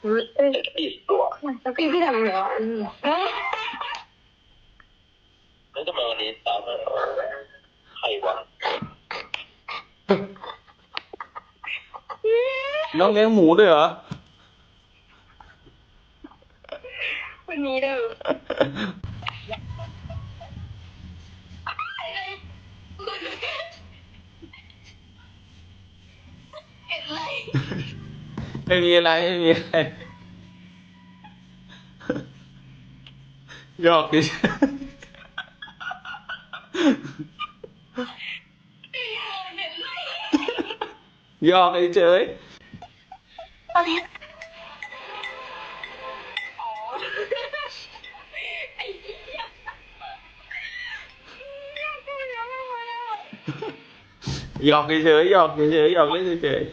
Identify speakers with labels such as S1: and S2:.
S1: ติดตัว
S2: แล้วพี่ทำเหรอ
S1: แล้วทำไมวันนี้ตามมาใครวะ
S3: น้องเลี้ยงหมูด้วยเหรอ
S2: วันนี้เด้อ
S3: ไม่มีอะไรไม่มีอะไรหยอกดิหยอกเฉย
S2: อะไรอ๋อไอ้เหี้ย
S3: หยอกเฉยหยอกเฉยหยอกเล่นเฉย